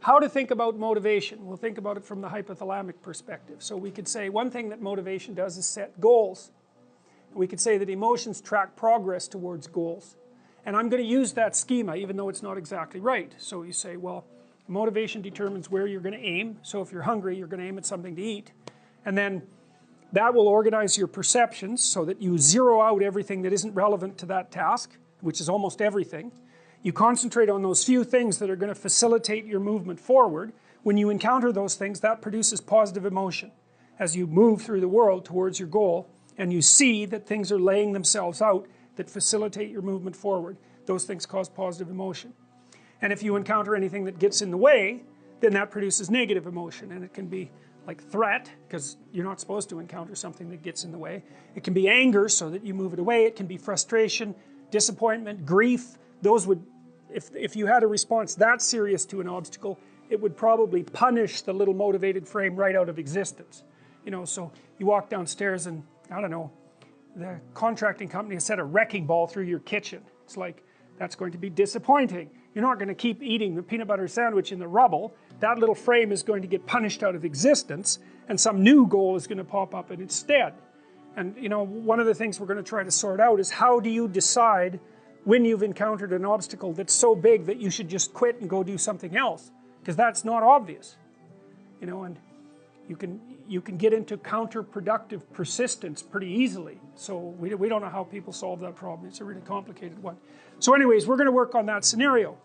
How to think about motivation? We'll think about it from the hypothalamic perspective. So we could say one thing that motivation does is set goals. We could say that emotions track progress towards goals. And I'm going to use that schema even though it's not exactly right. So you say, well, motivation determines where you're going to aim. So if you're hungry, you're going to aim at something to eat. And then that will organize your perceptions so that you zero out everything that isn't relevant to that task, which is almost everything. You concentrate on those few things that are going to facilitate your movement forward. When you encounter those things, that produces positive emotion as you move through the world towards your goal, and you see that things are laying themselves out that facilitate your movement forward. Those things cause positive emotion. And if you encounter anything that gets in the way, then that produces negative emotion, and it can be like threat, because you're not supposed to encounter something that gets in the way. It can be anger, so that you move it away. It can be frustration, disappointment, grief. Those would, if you had a response that serious to an obstacle, it would probably punish the little motivated frame right out of existence. You know, so you walk downstairs and, I don't know, the contracting company has set a wrecking ball through your kitchen. It's like, that's going to be disappointing. You're not going to keep eating the peanut butter sandwich in the rubble. That little frame is going to get punished out of existence, and some new goal is going to pop up in its stead. And you know, one of the things we're going to try to sort out is how do you decide when you've encountered an obstacle that's so big that you should just quit and go do something else, because that's not obvious. You know, and you can get into counterproductive persistence pretty easily. So we don't know how people solve that problem. It's a really complicated one. So anyways, we're going to work on that scenario.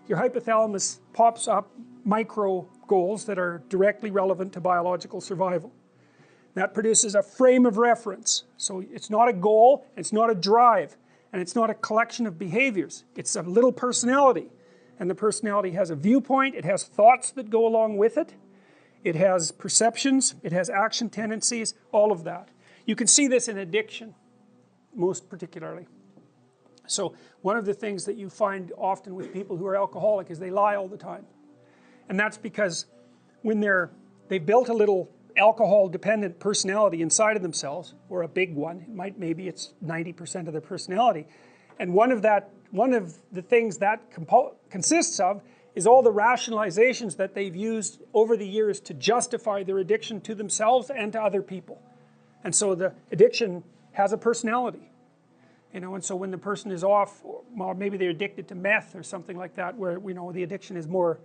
Your hypothalamus pops up micro goals that are directly relevant to biological survival. That produces a frame of reference. So it's not a goal, it's not a drive, and it's not a collection of behaviors. It's a little personality. And the personality has a viewpoint, it has thoughts that go along with it. It has perceptions, it has action tendencies, all of that. You can see this in addiction, most particularly. So one of the things that you find often with people who are alcoholic is they lie all the time. And that's because when they've built a little alcohol-dependent personality inside of themselves, or a big one, maybe it's 90% of their personality, and one of the things that consists of is all the rationalizations that they've used over the years to justify their addiction to themselves and to other people. And so the addiction has a personality. You know, and so when the person is off, or maybe they're addicted to meth or something like that, where, you know, the addiction is more,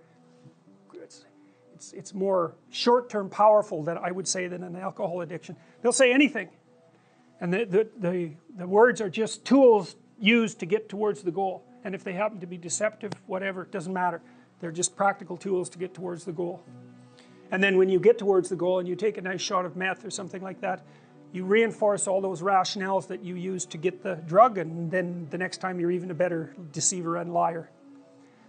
it's more short-term powerful than I would say than an alcohol addiction. They'll say anything. And the words are just tools used to get towards the goal. And if they happen to be deceptive, whatever, it doesn't matter. They're just practical tools to get towards the goal. And then when you get towards the goal and you take a nice shot of meth or something like that, you reinforce all those rationales that you used to get the drug, and then the next time you're even a better deceiver and liar.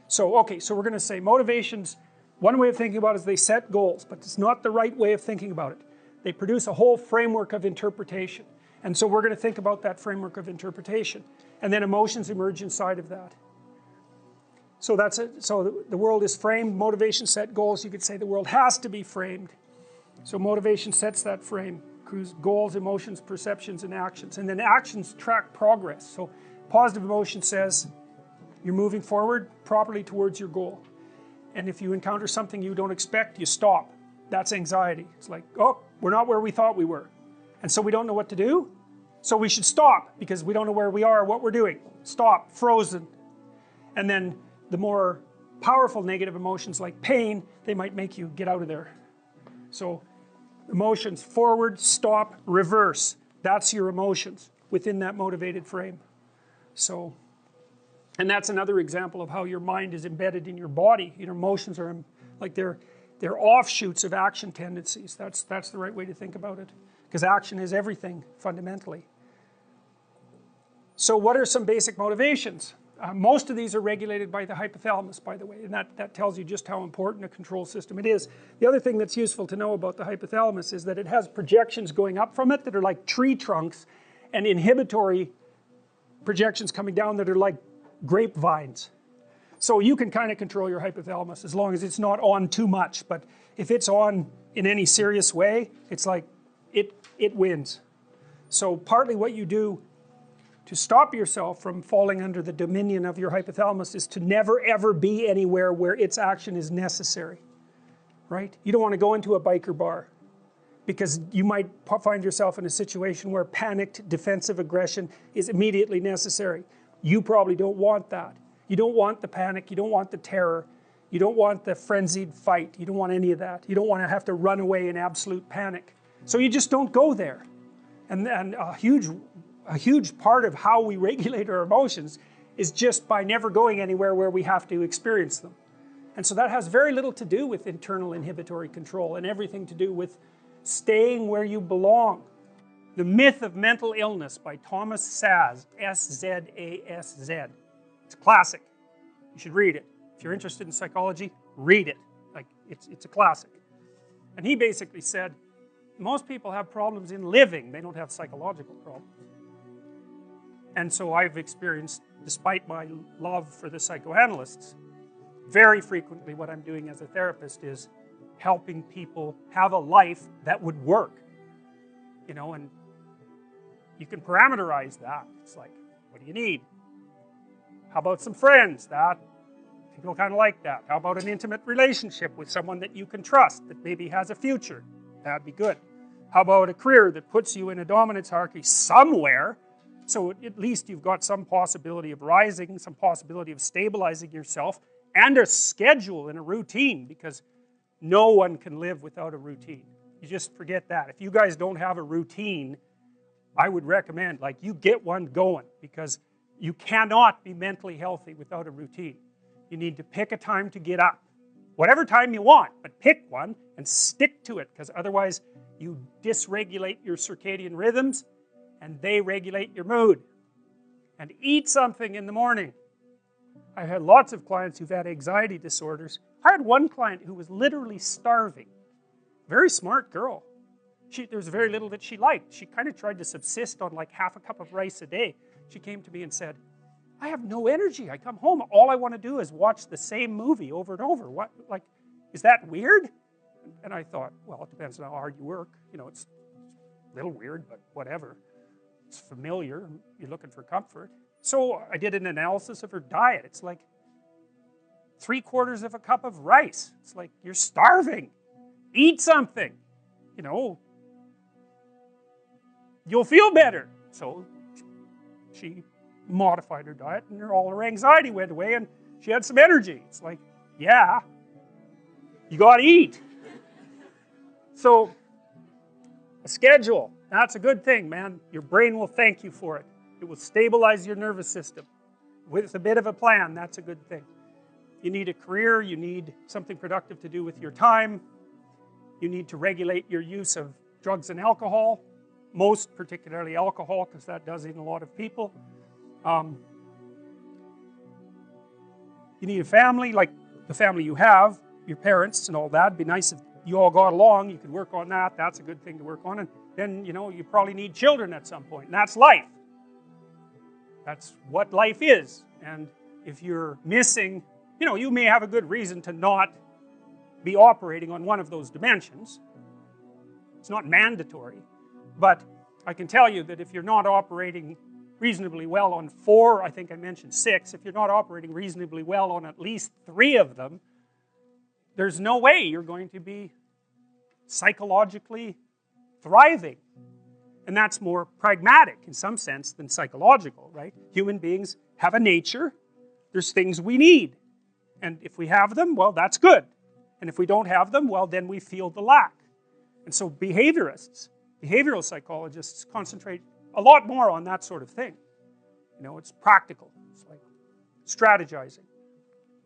So, okay, so we're going to say motivations, one way of thinking about it is they set goals, but it's not the right way of thinking about it. They produce a whole framework of interpretation. And so we're going to think about that framework of interpretation. And then emotions emerge inside of that. So that's it. So the world is framed, motivation set goals. You could say the world has to be framed. So motivation sets that frame. Goals, emotions, perceptions, and actions. And then actions track progress. So positive emotion says you're moving forward properly towards your goal. And if you encounter something you don't expect, you stop. That's anxiety. It's like, oh, we're not where we thought we were. And so we don't know what to do. So we should stop because we don't know where we are or what we're doing. Stop, frozen. And then the more powerful negative emotions like pain, they might make you get out of there. So emotions, forward, stop, reverse. That's your emotions within that motivated frame. So, and that's another example of how your mind is embedded in your body. Your emotions are like they're offshoots of action tendencies. That's the right way to think about it. Because action is everything, fundamentally. So what are some basic motivations? Most of these are regulated by the hypothalamus, by the way, and that tells you just how important a control system it is. The other thing that's useful to know about the hypothalamus is that it has projections going up from it that are like tree trunks, and inhibitory projections coming down that are like grapevines. So you can kind of control your hypothalamus as long as it's not on too much, but if it's on in any serious way, it's like it wins. So partly what you do To stop yourself from falling under the dominion of your hypothalamus is to never ever be anywhere where its action is necessary, right? You don't want to go into a biker bar because you might find yourself in a situation where panicked defensive aggression is immediately necessary. You probably don't want that. You don't want the panic, you don't want the terror, you don't want the frenzied fight, you don't want any of that. You don't want to have to run away in absolute panic. So you just don't go there. And a huge part of how we regulate our emotions is just by never going anywhere where we have to experience them. And so that has very little to do with internal inhibitory control and everything to do with staying where you belong. The Myth of Mental Illness by Thomas Szasz, S-Z-A-S-Z. It's a classic. You should read it. If you're interested in psychology, read it. Like, it's a classic. And he basically said, most people have problems in living, they don't have psychological problems. And so I've experienced, despite my love for the psychoanalysts, very frequently what I'm doing as a therapist is helping people have a life that would work. You know, and you can parameterize that. It's like, what do you need? How about some friends? That people kind of like that. How about an intimate relationship with someone that you can trust, that maybe has a future? That'd be good. How about a career that puts you in a dominance hierarchy somewhere, so at least you've got some possibility of rising, some possibility of stabilizing yourself, and a schedule and a routine, because no one can live without a routine. You just forget that. If you guys don't have a routine, I would recommend, like, you get one going, because you cannot be mentally healthy without a routine. You need to pick a time to get up. Whatever time you want, but pick one and stick to it, because otherwise you dysregulate your circadian rhythms and they regulate your mood. And eat something in the morning. I've had lots of clients who've had anxiety disorders. I had one client who was literally starving. Very smart girl. There was very little that she liked. She kind of tried to subsist on like half a cup of rice a day. She came to me and said, I have no energy. I come home, all I want to do is watch the same movie over and over. What, like, is that weird? And I thought, well, it depends on how hard you work. You know, it's a little weird, but whatever. It's familiar. You're looking for comfort. So I did an analysis of her diet. It's like 3/4 of a cup of rice. It's like, you're starving. Eat something. You know, you'll feel better. So she modified her diet, and all her anxiety went away, and she had some energy. It's like, yeah, you got to eat. So, a schedule, that's a good thing, man. Your brain will thank you for it. It will stabilize your nervous system. With a bit of a plan, that's a good thing. You need a career, you need something productive to do with your time. You need to regulate your use of drugs and alcohol, most particularly alcohol, because that does in a lot of people. You need a family, like the family you have, your parents and all that. It'd be nice if you all got along. You could work on that. That's a good thing to work on. And then, you know, you probably need children at some point. And that's life. That's what life is. And if you're missing, you know, you may have a good reason to not be operating on one of those dimensions. It's not mandatory. But I can tell you that if you're not operating reasonably well on 4, I think I mentioned 6, if you're not operating reasonably well on at least 3 of them, there's no way you're going to be psychologically thriving. And that's more pragmatic in some sense than psychological, right? Human beings have a nature. There's things we need. And if we have them, well, that's good. And if we don't have them, well, then we feel the lack. And so behaviorists, behavioral psychologists concentrate a lot more on that sort of thing. You know, it's practical. It's like strategizing.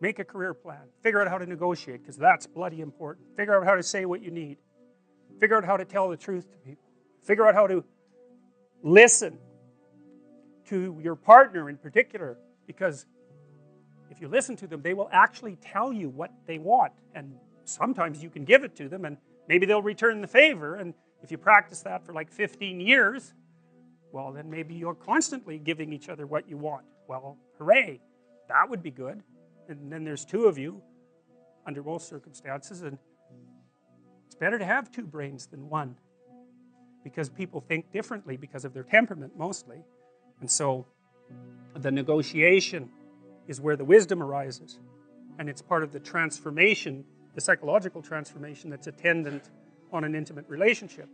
Make a career plan. Figure out how to negotiate, because that's bloody important. Figure out how to say what you need. Figure out how to tell the truth to people. Figure out how to listen to your partner in particular, because if you listen to them, they will actually tell you what they want. And sometimes you can give it to them, and maybe they'll return the favor. And if you practice that for like 15 years, well, then maybe you're constantly giving each other what you want. Well, hooray, that would be good. And then there's 2 of you under most circumstances, and it's better to have 2 brains than 1, because people think differently because of their temperament mostly. And so The negotiation is where the wisdom arises. And it's part of the transformation, the psychological transformation that's attendant on an intimate relationship.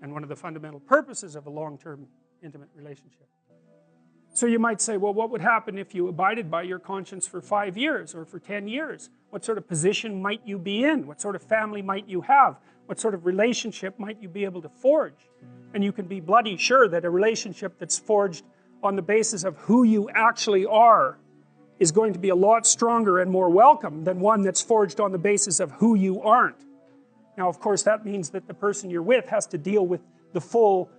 And one of the fundamental purposes of a long-term intimate relationship. So you might say, well, what would happen if you abided by your conscience for 5 years or for 10 years? What sort of position might you be in? What sort of family might you have? What sort of relationship might you be able to forge? And you can be bloody sure that a relationship that's forged on the basis of who you actually are is going to be a lot stronger and more welcome than one that's forged on the basis of who you aren't. Now, of course, that means that the person you're with has to deal with the full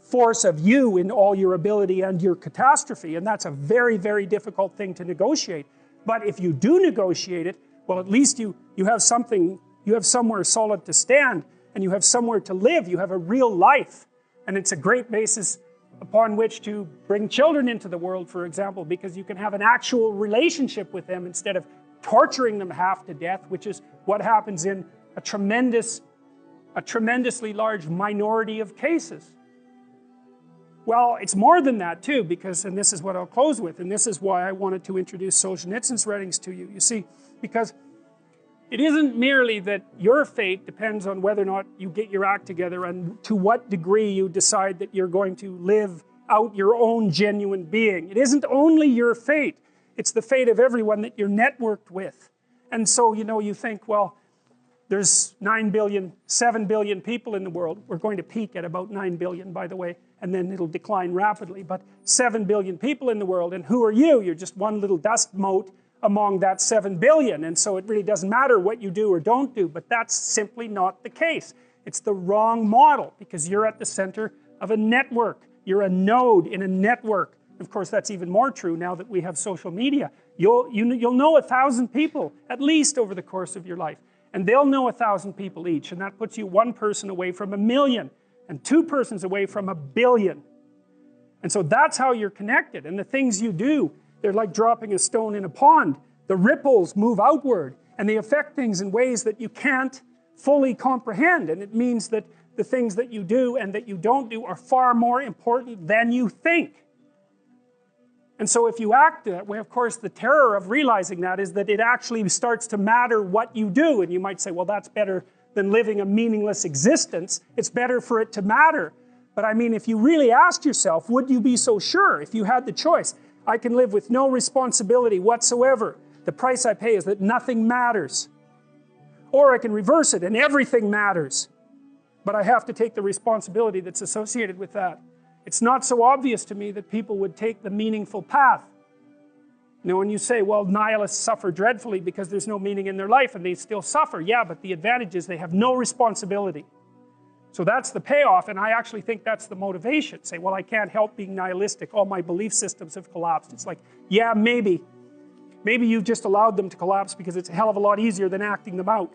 force of you in all your ability and your catastrophe, and that's a very, very difficult thing to negotiate. But if you do negotiate it, well, at least you have something, you have somewhere solid to stand, and you have somewhere to live, you have a real life, and it's a great basis upon which to bring children into the world, for example, because you can have an actual relationship with them instead of torturing them half to death, which is what happens in a tremendously large minority of cases. Well, it's more than that too, because, and this is what I'll close with, and this is why I wanted to introduce Solzhenitsyn's writings to you. You see, because it isn't merely that your fate depends on whether or not you get your act together and to what degree you decide that you're going to live out your own genuine being. It isn't only your fate, it's the fate of everyone that you're networked with. And so, you know, you think, well, there's 7 billion people in the world. We're going to peak at about 9 billion, by the way, and then it'll decline rapidly. But 7 billion people in the world, and who are you? You're just one little dust mote among that 7 billion, and so it really doesn't matter what you do or don't do, but that's simply not the case. It's the wrong model, because you're at the center of a network. You're a node in a network. Of course, that's even more true now that we have social media. You'll know 1,000 people, at least over the course of your life. And they'll know 1,000 people each, and that puts you one person away from 1 million, and 2 persons away from 1 billion. And so that's how you're connected, and the things you do, they're like dropping a stone in a pond. The ripples move outward, and they affect things in ways that you can't fully comprehend, and it means that the things that you do and that you don't do are far more important than you think. And so if you act that way, of course, the terror of realizing that is that it actually starts to matter what you do. And you might say, well, that's better than living a meaningless existence. It's better for it to matter. But I mean, if you really asked yourself, would you be so sure if you had the choice? I can live with no responsibility whatsoever. The price I pay is that nothing matters. Or I can reverse it and everything matters. But I have to take the responsibility that's associated with that. It's not so obvious to me that people would take the meaningful path. You know, when you say, well, nihilists suffer dreadfully because there's no meaning in their life and they still suffer. Yeah, but the advantage is they have no responsibility. So that's the payoff, and I actually think that's the motivation. Say, well, I can't help being nihilistic. All my belief systems have collapsed. It's like, yeah, maybe. Maybe you've just allowed them to collapse because it's a hell of a lot easier than acting them out.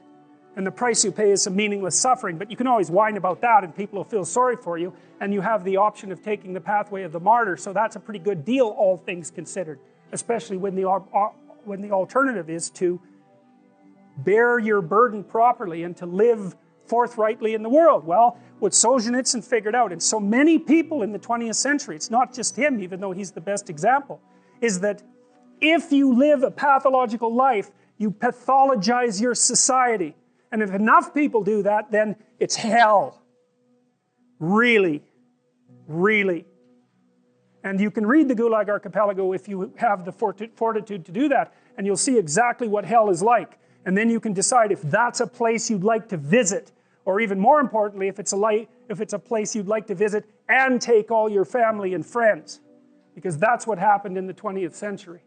And the price you pay is some meaningless suffering, but you can always whine about that and people will feel sorry for you, and you have the option of taking the pathway of the martyr, so that's a pretty good deal, all things considered, especially when the alternative is to bear your burden properly and to live forthrightly in the world. Well, what Solzhenitsyn figured out, and so many people in the 20th century, it's not just him, even though he's the best example, is that if you live a pathological life, you pathologize your society. And if enough people do that, then it's hell. Really, really. And you can read the Gulag Archipelago if you have the fortitude to do that, and you'll see exactly what hell is like. And then you can decide if that's a place you'd like to visit, or even more importantly, if it's a place you'd like to visit and take all your family and friends. Because that's what happened in the 20th century.